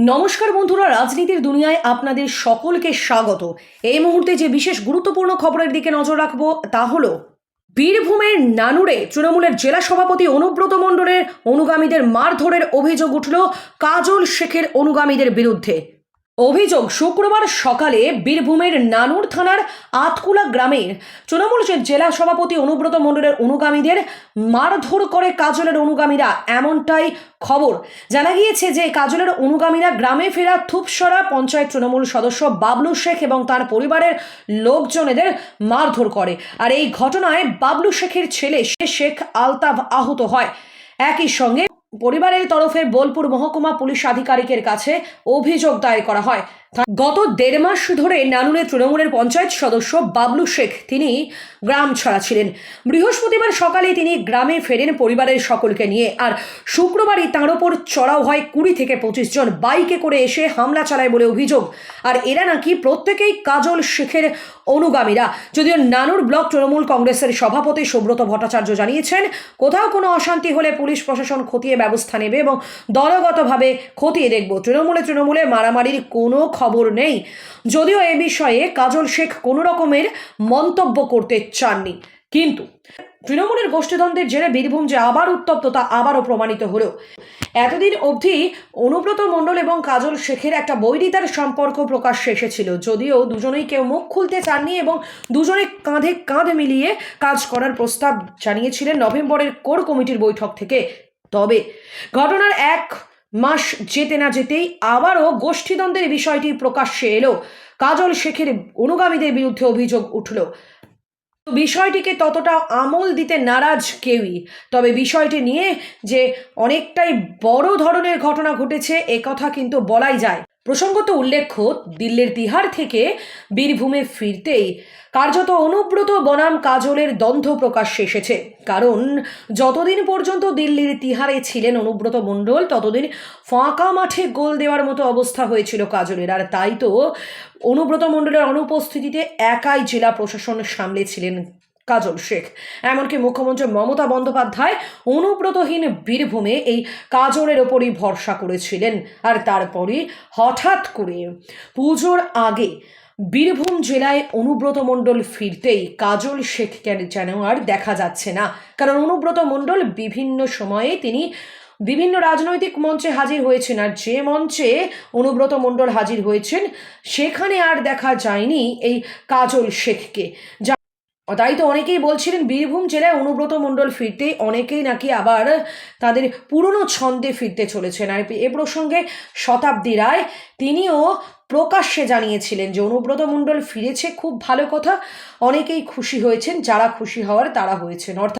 নমস্কার বন্ধুরা, রাজনীতির দুনিয়ায় আপনাদের সকলকে স্বাগত। এই মুহূর্তে যে বিশেষ গুরুত্বপূর্ণ খবরের দিকে নজর রাখবো তা হলো বীরভূমের নানুরে তৃণমূলের জেলা সভাপতি অনুব্রত মণ্ডলের অনুগামীদের মারধরের অভিযোগ উঠল কাজল শেখের অনুগামীদের বিরুদ্ধে। অভিযোগ, শুক্রবার সকালে বীরভূমের নানুর থানার আতকুলা গ্রামের তৃণমূল জেলা সভাপতি অনুব্রত মণ্ডলের অনুগামীদের মারধর করে কাজলের অনুগামীরা, এমনটাই খবর। জানা গিয়েছে যে কাজলের অনুগামীরা গ্রামে ফেরা থুপসরা পঞ্চায়েত তৃণমূল সদস্য বাবলু শেখ এবং তার পরিবারের লোকজনেদের মারধর করে। আর এই ঘটনায় বাবলু শেখের ছেলে শেখ আলতাফ আহত হয়। একই সঙ্গে পরিবারের তরফে বোলপুর মহকুমা পুলিশ আধিকারিকের কাছে অভিযোগ দায়ের করা হয়। গত 1.5 মাস ধরে নানুরে তৃণমূলের পঞ্চায়েত সদস্য বাবলু শেখ তিনি গ্রাম ছাড়া ছিলেন। বৃহস্পতিবার সকালে তিনি গ্রামে ফেরেন পরিবারের সকলকে নিয়ে। আর শুক্রবারই তাঁর ওপর চড়াও হয় 20 থেকে 25 জন বাইকে করে এসে হামলা চালায় বলে অভিযোগ। আর এরা নাকি প্রত্যেকেই কাজল শেখের অনুগামীরা। যদিও নানুর ব্লক তৃণমূল কংগ্রেসের সভাপতি সুব্রত ভট্টাচার্য জানিয়েছেন, কোথাও কোনো অশান্তি হলে পুলিশ প্রশাসন খতিয়ে ব্যবস্থা নেবে এবং দলগতভাবে খতিয়ে দেখব। তৃণমূলে মারামারির কোনো খবর নেই। যদিও এ বিষয়ে কাজল শেখ কোনো রকমের মন্তব্য করতে চাননি। কিন্তু তৃণমূলের গোষ্ঠীদ্বন্দ্বের জেরে বীরভূম যে আবার উত্তপ্ত তা আবারও প্রমাণিত হলো। এতদিন অবধি অনুব্রত মণ্ডল এবং কাজল শেখের একটা বৈরিতার সম্পর্ক প্রকাশ্যে এসেছিল, যদিও দুজনেই কেউ মুখ খুলতে চাননি এবং দুজনে কাঁধে কাঁধ মিলিয়ে কাজ করার প্রস্তাব জানিয়েছিলেন নভেম্বরের কোর কমিটির বৈঠক থেকে। তবে ঘটনার 1 মাস যেতে না যেতেই আবারও গোষ্ঠীদ্বন্দ্বের বিষয়টি প্রকাশ্যে এলো। কাজল শেখের অনুগামীদের বিরুদ্ধে অভিযোগ উঠল। বিষয়টিকে ততটা আমল দিতে নারাজ কেউই। তবে বিষয়টি নিয়ে যে অনেকটাই বড় ধরনের ঘটনা ঘটেছে এ কথা কিন্তু বলাই যায়। প্রসঙ্গত উল্লেখ্য, দিল্লির তিহার থেকে বীরভূমে ফিরতেই কার্যত অনুব্রত বনাম কাজলের দ্বন্দ্ব প্রকাশ্যে এসেছে। কারণ যতদিন পর্যন্ত দিল্লির তিহারে ছিলেন অনুব্রত মণ্ডল, ততদিন ফাঁকা মাঠে গোল দেওয়ার মতো অবস্থা হয়েছিল কাজলের। আর তাই তো অনুব্রত মণ্ডলের অনুপস্থিতিতে একাই জেলা প্রশাসন সামলেছিলেন কাজল শেখ। এমনকি মুখ্যমন্ত্রী মমতা বন্দ্যোপাধ্যায় অনুব্রতহীন বীরভূমে এই কাজলের ওপরই ভরসা করেছিলেন। আর তারপরই হঠাৎ করে পুজোর আগে বীরভূম জেলায় অনুব্রত মণ্ডল ফিরতেই কাজল শেখকে যেন আর দেখা যাচ্ছে না। কারণ অনুব্রত মণ্ডল বিভিন্ন সময়ে তিনি বিভিন্ন রাজনৈতিক মঞ্চে হাজির হয়েছেন, আর যে মঞ্চে অনুব্রত মণ্ডল হাজির হয়েছেন সেখানে আর দেখা যায়নি এই কাজল শেখকে। তাই তো অনেকেই বলছিলেন বীরভূম জেলায় অনুব্রত মণ্ডল ফিরতে অনেকেই নাকি আবার তাদের পুরনো ছন্দে ফিরতে চলেছেন। আর এ প্রসঙ্গে শতাব্দী রায় তিনিও প্রকাশ্যে জানিয়েছিলেন যে অনুব্রত মণ্ডল ফিরেছে, খুব ভালো কথা, অনেকেই খুশি হয়েছেন, যারা খুশি হওয়ার তারা হয়েছেন। অর্থাৎ